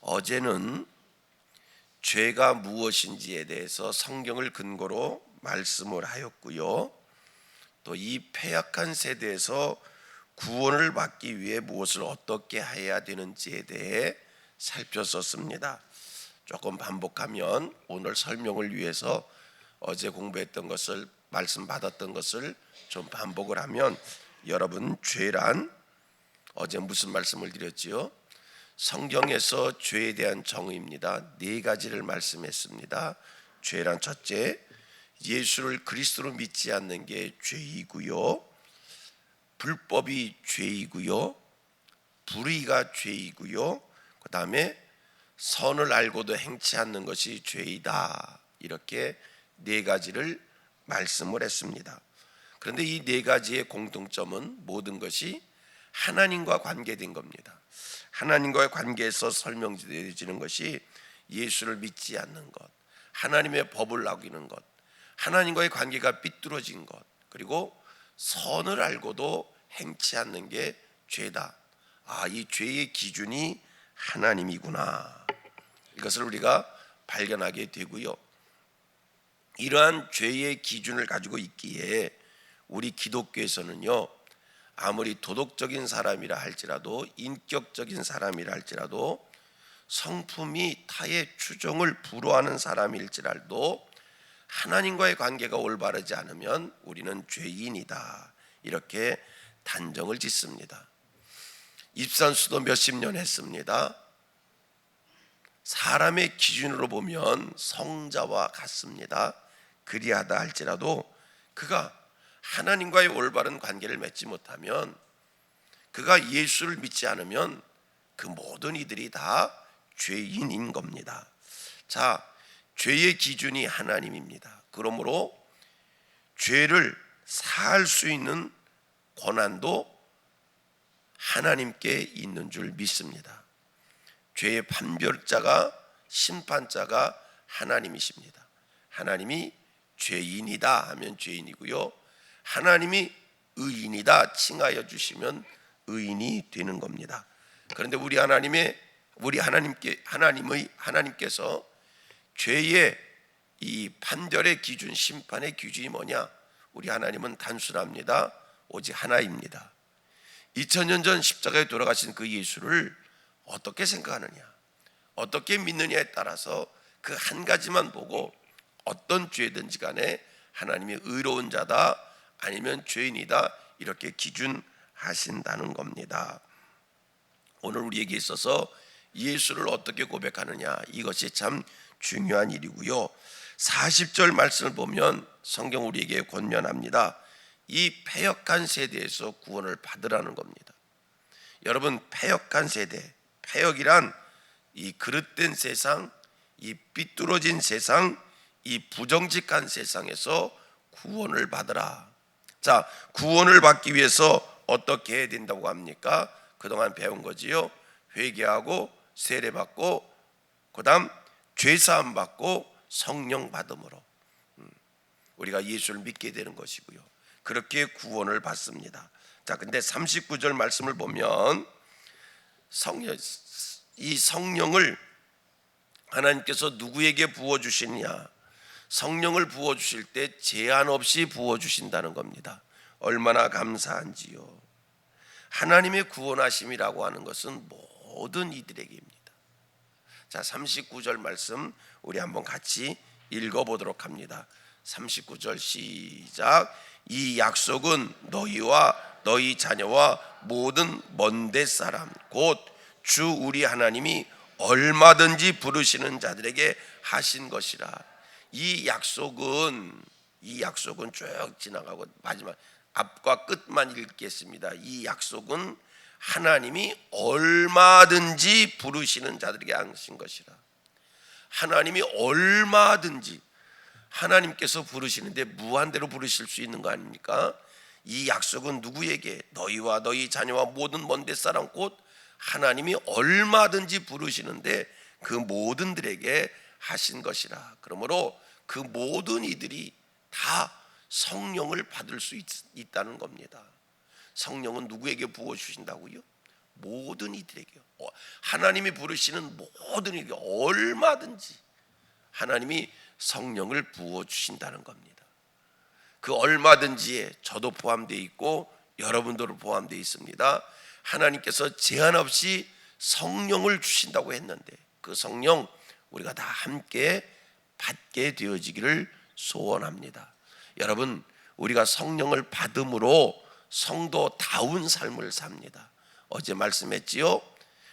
어제는 죄가 무엇인지에 대해서 성경을 근거로 말씀을 하였고요. 또 이 패약한 세대에서 구원을 받기 위해 무엇을 어떻게 해야 되는지에 대해 살폈었습니다. 조금 반복하면 오늘 설명을 위해서 어제 공부했던 것을 말씀 받았던 것을 좀 반복을 하면 여러분, 죄란 어제 무슨 말씀을 드렸지요? 성경에서 죄에 대한 정의입니다. 네 가지를 말씀했습니다. 죄란 첫째, 예수를 그리스도로 믿지 않는 게 죄이고요, 불법이 죄이고요, 불의가 죄이고요, 그 다음에 선을 알고도 행치 않는 것이 죄이다. 이렇게 네 가지를 말씀을 했습니다. 그런데 이 네 가지의 공통점은 모든 것이 하나님과 관계된 겁니다. 하나님과의 관계에서 설명되어지는 것이 예수를 믿지 않는 것, 하나님의 법을 어기는 것, 하나님과의 관계가 삐뚤어진 것, 그리고 선을 알고도 행치 않는 게 죄다. 이 죄의 기준이 하나님이구나. 이것을 우리가 발견하게 되고요. 이러한 죄의 기준을 가지고 있기에 우리 기독교에서는요, 아무리 도덕적인 사람이라 할지라도, 인격적인 사람이라 할지라도, 성품이 타의 추종을 불허하는 사람일지라도 하나님과의 관계가 올바르지 않으면 우리는 죄인이다. 이렇게 단정을 짓습니다. 입산수도 몇십 년 했습니다. 사람의 기준으로 보면 성자와 같습니다. 그리하다 할지라도 그가 하나님과의 올바른 관계를 맺지 못하면, 그가 예수를 믿지 않으면 그 모든 이들이 다 죄인인 겁니다. 자, 죄의 기준이 하나님입니다. 그러므로 죄를 사할 수 있는 권한도 하나님께 있는 줄 믿습니다. 죄의 판별자가, 심판자가 하나님이십니다. 하나님이 죄인이다 하면 죄인이고요, 하나님이 의인이다 칭하여 주시면 의인이 되는 겁니다. 그런데 하나님께서 죄의 이 판결의 기준, 심판의 기준이 뭐냐? 우리 하나님은 단순합니다. 오직 하나입니다. 2000년 전 십자가에 돌아가신 그 예수를 어떻게 생각하느냐, 어떻게 믿느냐에 따라서 그 한 가지만 보고 어떤 죄든지 간에 하나님이 의로운 자다 아니면 죄인이다 이렇게 기준하신다는 겁니다. 오늘 우리에게 있어서 예수를 어떻게 고백하느냐, 이것이 참 중요한 일이고요. 40절 말씀을 보면 성경 우리에게 권면합니다. 이 패역한 세대에서 구원을 받으라는 겁니다. 여러분, 패역한 세대, 패역이란 이 그릇된 세상, 이 삐뚤어진 세상, 이 부정직한 세상에서 구원을 받으라. 자, 구원을 받기 위해서 어떻게 해야 된다고 합니까? 그동안 배운 거지요. 회개하고 세례받고 그 다음 죄사함 받고 성령 받음으로 우리가 예수를 믿게 되는 것이고요. 그렇게 구원을 받습니다. 자, 근데 39절 말씀을 보면 이 성령을 하나님께서 누구에게 부어주시느냐, 성령을 부어주실 때 제한 없이 부어주신다는 겁니다. 얼마나 감사한지요. 하나님의 구원하심이라고 하는 것은 모든 이들에게입니다. 자, 39절 말씀 우리 한번 같이 읽어보도록 합니다. 39절 시작. 이 약속은 너희와 너희 자녀와 모든 먼데 사람 곧 주 우리 하나님이 얼마든지 부르시는 자들에게 하신 것이라. 이 약속은 쭉 지나가고 마지막 앞과 끝만 읽겠습니다. 이 약속은 하나님이 얼마든지 부르시는 자들에게 하신 것이라. 하나님이 얼마든지, 하나님께서 부르시는데 무한대로 부르실 수 있는 거 아닙니까? 이 약속은 누구에게? 너희와 너희 자녀와 모든 먼데 사람 곧 하나님이 얼마든지 부르시는데 그 모든들에게 하신 것이라. 그러므로 그 모든 이들이 다 성령을 받을 수 있다는 겁니다. 성령은 누구에게 부어주신다고요? 모든 이들에게, 하나님이 부르시는 모든 이들에게 얼마든지 하나님이 성령을 부어주신다는 겁니다. 그 얼마든지에 저도 포함되어 있고 여러분들도 포함되어 있습니다. 하나님께서 제한 없이 성령을 주신다고 했는데 그 성령 우리가 다 함께 받게 되어지기를 소원합니다. 여러분, 우리가 성령을 받음으로 성도다운 삶을 삽니다. 어제 말씀했지요.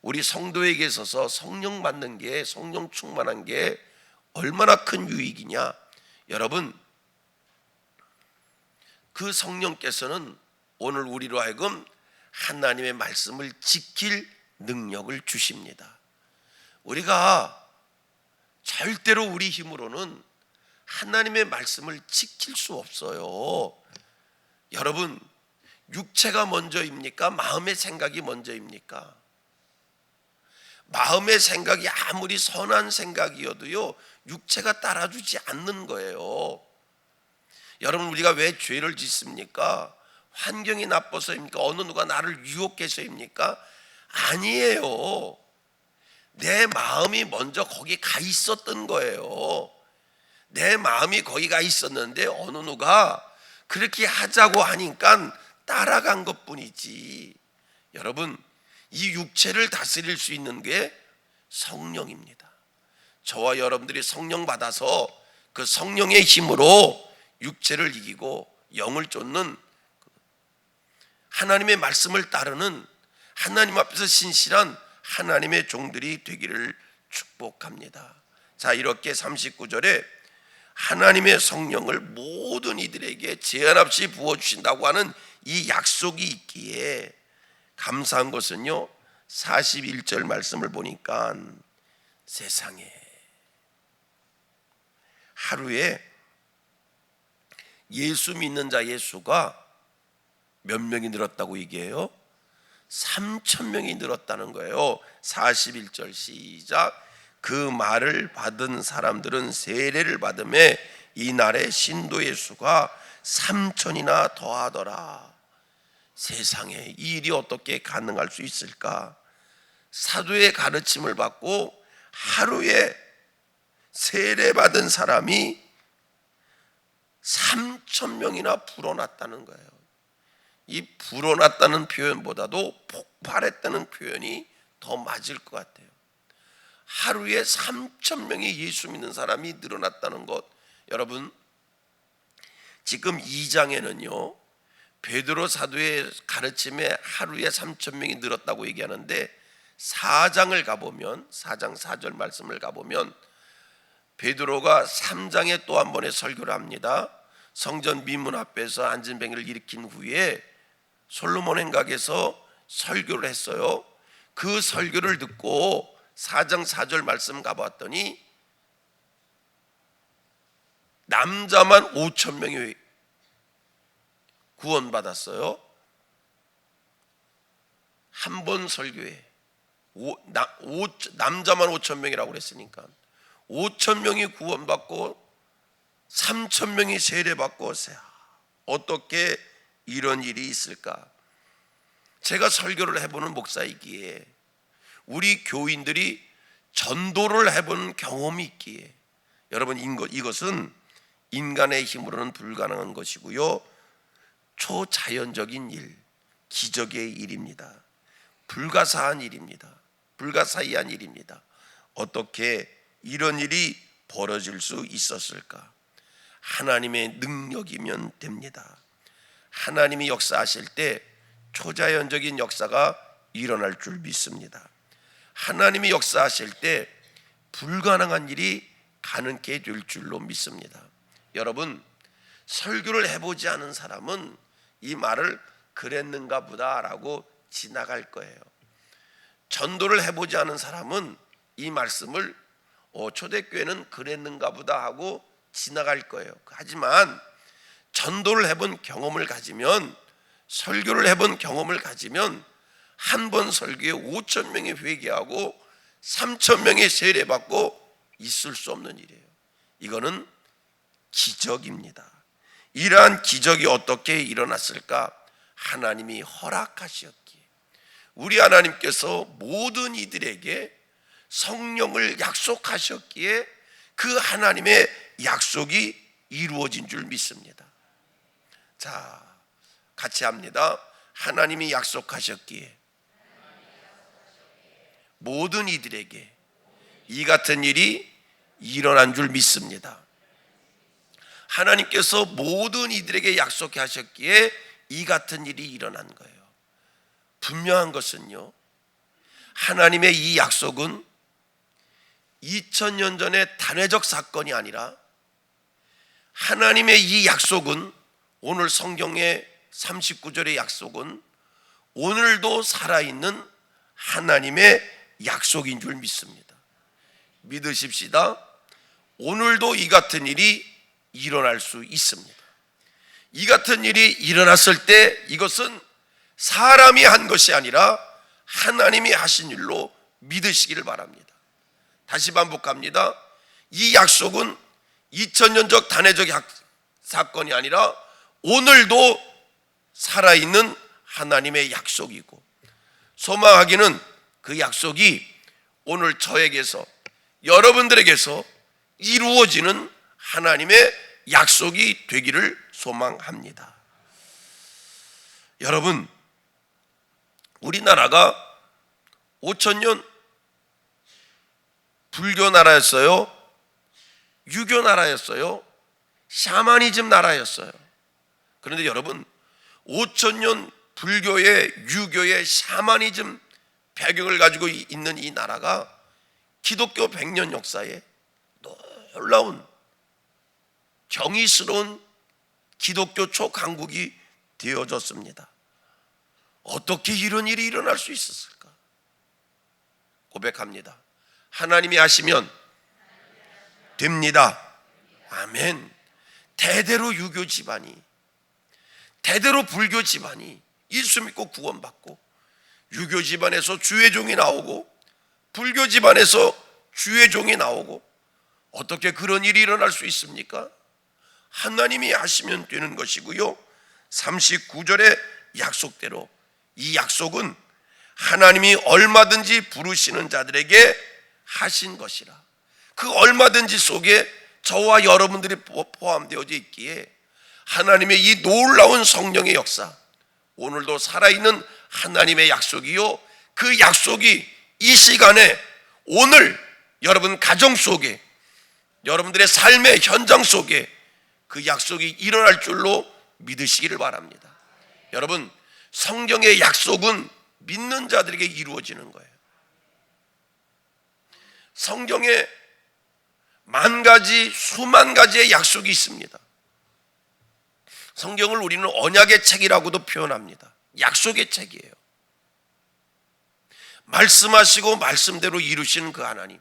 우리 성도에게 있어서 성령 받는 게, 성령 충만한 게 얼마나 큰 유익이냐. 여러분, 그 성령께서는 오늘 우리로 하여금 하나님의 말씀을 지킬 능력을 주십니다. 우리가 절대로 우리 힘으로는 하나님의 말씀을 지킬 수 없어요. 여러분, 육체가 먼저입니까? 마음의 생각이 먼저입니까? 마음의 생각이 아무리 선한 생각이어도요, 육체가 따라주지 않는 거예요. 여러분, 우리가 왜 죄를 짓습니까? 환경이 나빠서입니까? 어느 누가 나를 유혹해서입니까? 아니에요. 내 마음이 먼저 거기 가 있었던 거예요. 내 마음이 거기 가 있었는데 어느 누가 그렇게 하자고 하니까 따라간 것뿐이지. 여러분, 이 육체를 다스릴 수 있는 게 성령입니다. 저와 여러분들이 성령 받아서 그 성령의 힘으로 육체를 이기고 영을 쫓는 하나님의 말씀을 따르는 하나님 앞에서 신실한 하나님의 종들이 되기를 축복합니다. 자, 이렇게 39절에 하나님의 성령을 모든 이들에게 제한 없이 부어주신다고 하는 이 약속이 있기에 감사한 것은요, 41절 말씀을 보니까 세상에 하루에 예수 믿는 자의 수가 몇 명이 늘었다고 얘기해요? 3,000명이 늘었다는 거예요. 41절 시작. 그 말을 받은 사람들은 세례를 받음에 이날의 신도의 수가 3,000이나 더하더라. 세상에 이 일이 어떻게 가능할 수 있을까? 사도의 가르침을 받고 하루에 세례 받은 사람이 3,000명이나 불어났다는 거예요. 이 불어났다는 표현보다도 폭발했다는 표현이 더 맞을 것 같아요. 하루에 3,000명의 예수 믿는 사람이 늘어났다는 것. 여러분, 지금 2장에는요 베드로 사도의 가르침에 하루에 3,000명이 늘었다고 얘기하는데 4장을 가보면 4장 4절 말씀을 가보면 베드로가 3장에 또 한 번의 설교를 합니다. 성전 미문 앞에서 안진뱅이를 일으킨 후에 솔로몬 행각에서 설교를 했어요. 그 설교를 듣고 4장 4절 말씀 가봤더니 남자만 5,000명이 구원받았어요. 한 번 설교에 남자만 5,000명이라고 그랬으니까 5,000명이 구원받고 3,000명이 세례받고, 어떻게 이런 일이 있을까? 제가 설교를 해보는 목사이기에 우리 교인들이 전도를 해본 경험이 있기에 여러분, 이것은 인간의 힘으로는 불가능한 것이고요, 초자연적인 일, 기적의 일입니다. 불가사한 일입니다. 불가사의한 일입니다. 어떻게 이런 일이 벌어질 수 있었을까? 하나님의 능력이면 됩니다. 하나님이 역사하실 때 초자연적인 역사가 일어날 줄 믿습니다. 하나님이 역사하실 때 불가능한 일이 가능케 될 줄로 믿습니다. 여러분, 설교를 해보지 않은 사람은 이 말을 그랬는가 보다라고 지나갈 거예요. 전도를 해보지 않은 사람은 이 말씀을 초대교회는 그랬는가 보다 하고 지나갈 거예요. 하지만 전도를 해본 경험을 가지면, 설교를 해본 경험을 가지면 한 번 설교에 5,000명이 회개하고 3,000명이 세례받고 있을 수 없는 일이에요. 이거는 기적입니다. 이러한 기적이 어떻게 일어났을까? 하나님이 허락하셨기에, 우리 하나님께서 모든 이들에게 성령을 약속하셨기에 그 하나님의 약속이 이루어진 줄 믿습니다. 자, 같이 합니다. 하나님이 약속하셨기에 모든 이들에게 이 같은 일이 일어난 줄 믿습니다. 하나님께서 모든 이들에게 약속하셨기에 이 같은 일이 일어난 거예요. 분명한 것은요, 하나님의 이 약속은 2000년 전의 단회적 사건이 아니라 하나님의 이 약속은, 오늘 성경의 39절의 약속은 오늘도 살아있는 하나님의 약속인 줄 믿습니다. 믿으십시다. 오늘도 이 같은 일이 일어날 수 있습니다. 이 같은 일이 일어났을 때 이것은 사람이 한 것이 아니라 하나님이 하신 일로 믿으시기를 바랍니다. 다시 반복합니다. 이 약속은 2000년적 단회적 사건이 아니라 오늘도 살아있는 하나님의 약속이고, 소망하기는 그 약속이 오늘 저에게서, 여러분들에게서 이루어지는 하나님의 약속이 되기를 소망합니다. 여러분, 우리나라가 5000년 불교 나라였어요? 유교 나라였어요? 샤머니즘 나라였어요? 그런데 여러분, 5000년 불교의, 유교의 샤머니즘 배경을 가지고 있는 이 나라가 기독교 100년 역사에 놀라운 경이스러운 기독교 초강국이 되어졌습니다. 어떻게 이런 일이 일어날 수 있었을까? 고백합니다. 하나님이 하시면 됩니다. 아멘. 대대로 유교 집안이, 대대로 불교 집안이 예수 믿고 구원받고, 유교 집안에서 주의 종이 나오고 불교 집안에서 주의 종이 나오고, 어떻게 그런 일이 일어날 수 있습니까? 하나님이 하시면 되는 것이고요, 39절의 약속대로 이 약속은 하나님이 얼마든지 부르시는 자들에게 하신 것이라. 그 얼마든지 속에 저와 여러분들이 포함되어져 있기에 하나님의 이 놀라운 성령의 역사, 오늘도 살아있는 하나님의 약속이요, 그 약속이 이 시간에 오늘 여러분 가정 속에, 여러분들의 삶의 현장 속에 그 약속이 일어날 줄로 믿으시기를 바랍니다. 여러분, 성경의 약속은 믿는 자들에게 이루어지는 거예요. 성경에 만 가지, 수만 가지의 약속이 있습니다. 성경을 우리는 언약의 책이라고도 표현합니다. 약속의 책이에요. 말씀하시고 말씀대로 이루시는 그 하나님,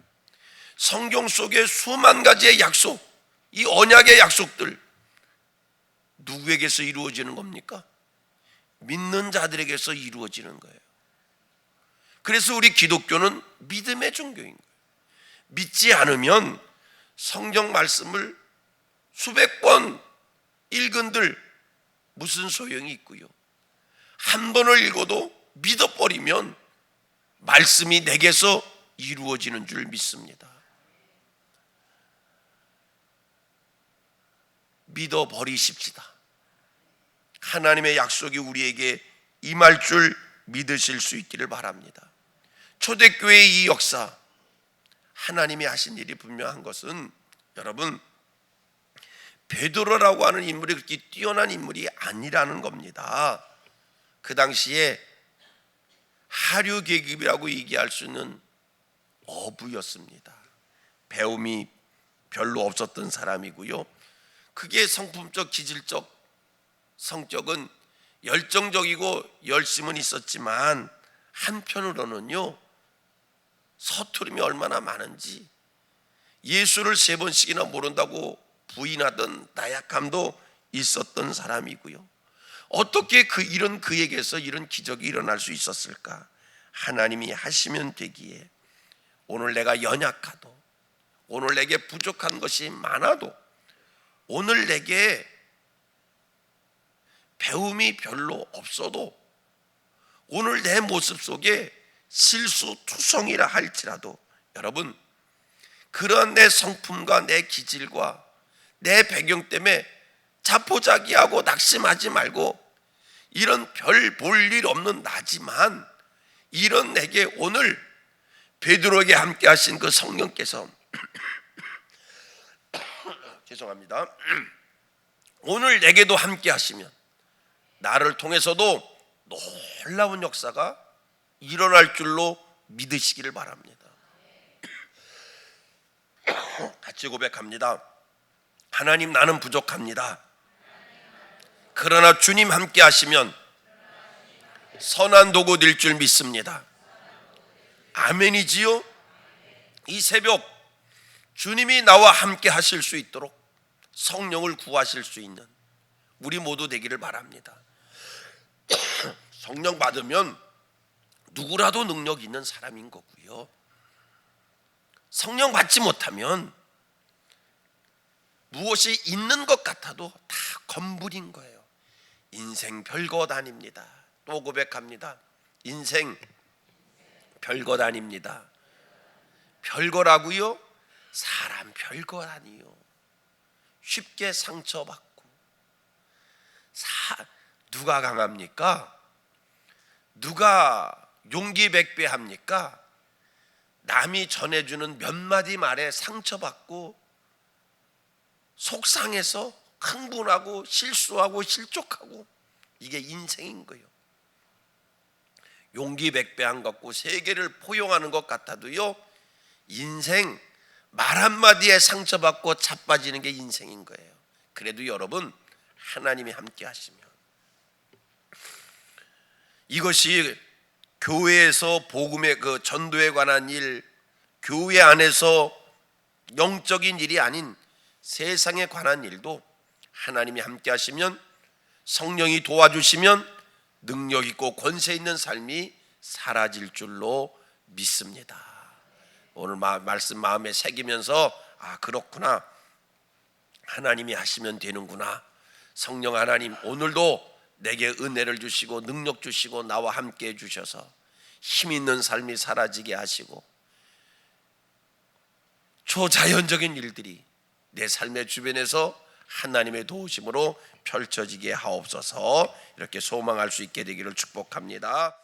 성경 속에 수만 가지의 약속, 이 언약의 약속들 누구에게서 이루어지는 겁니까? 믿는 자들에게서 이루어지는 거예요. 그래서 우리 기독교는 믿음의 종교인 거예요. 믿지 않으면 성경 말씀을 수백 번 읽은들 무슨 소용이 있고요, 한 번을 읽어도 믿어버리면 말씀이 내게서 이루어지는 줄 믿습니다. 믿어버리십시다. 하나님의 약속이 우리에게 임할 줄 믿으실 수 있기를 바랍니다. 초대교회의 이 역사, 하나님이 하신 일이 분명한 것은, 여러분, 베드로라고 하는 인물이 그렇게 뛰어난 인물이 아니라는 겁니다. 그 당시에 하류 계급이라고 얘기할 수 있는 어부였습니다. 배움이 별로 없었던 사람이고요, 그게 성품적, 기질적, 성격은 열정적이고 열심은 있었지만 한편으로는요, 서투름이 얼마나 많은지, 예수를 3번씩이나 모른다고 부인하던 나약함도 있었던 사람이고요. 어떻게 이런 그에게서 이런 기적이 일어날 수 있었을까? 하나님이 하시면 되기에, 오늘 내가 연약하도, 오늘 내게 부족한 것이 많아도, 오늘 내게 배움이 별로 없어도, 오늘 내 모습 속에 실수투성이라 할지라도 여러분, 그런 내 성품과 내 기질과 내 배경 때문에 자포자기하고 낙심하지 말고, 이런 별 볼 일 없는 나지만 이런 내게 오늘 베드로에게 함께 하신 그 성령께서 죄송합니다. 오늘 내게도 함께 하시면 나를 통해서도 놀라운 역사가 일어날 줄로 믿으시기를 바랍니다. 같이 고백합니다. 하나님, 나는 부족합니다. 그러나 주님 함께 하시면 선한 도구 될 줄 믿습니다. 아멘이지요? 이 새벽 주님이 나와 함께 하실 수 있도록 성령을 구하실 수 있는 우리 모두 되기를 바랍니다. 성령 받으면 누구라도 능력 있는 사람인 거고요. 성령 받지 못하면 무엇이 있는 것 같아도 다 건물인 거예요. 인생 별것 아닙니다. 또 고백합니다. 인생 별것 아닙니다. 별거라고요? 사람 별것 아니요. 쉽게 상처받고. 누가 강합니까? 누가 용기 백배합니까? 남이 전해주는 몇 마디 말에 상처받고 속상해서 흥분하고 실수하고 실족하고, 이게 인생인 거예요. 용기 백배한 것 같고 세계를 포용하는 것 같아도요, 인생 말 한마디에 상처받고 자빠지는 게 인생인 거예요. 그래도 여러분, 하나님이 함께 하시면, 이것이 교회에서 복음의 그 전도에 관한 일, 교회 안에서 영적인 일이 아닌 세상에 관한 일도 하나님이 함께 하시면, 성령이 도와주시면 능력 있고 권세 있는 삶이 사라질 줄로 믿습니다. 오늘 말씀 마음에 새기면서, 아, 그렇구나, 하나님이 하시면 되는구나. 성령 하나님, 오늘도 내게 은혜를 주시고 능력 주시고 나와 함께 해주셔서 힘 있는 삶이 사라지게 하시고 초자연적인 일들이 내 삶의 주변에서 하나님의 도우심으로 펼쳐지게 하옵소서. 이렇게 소망할 수 있게 되기를 축복합니다.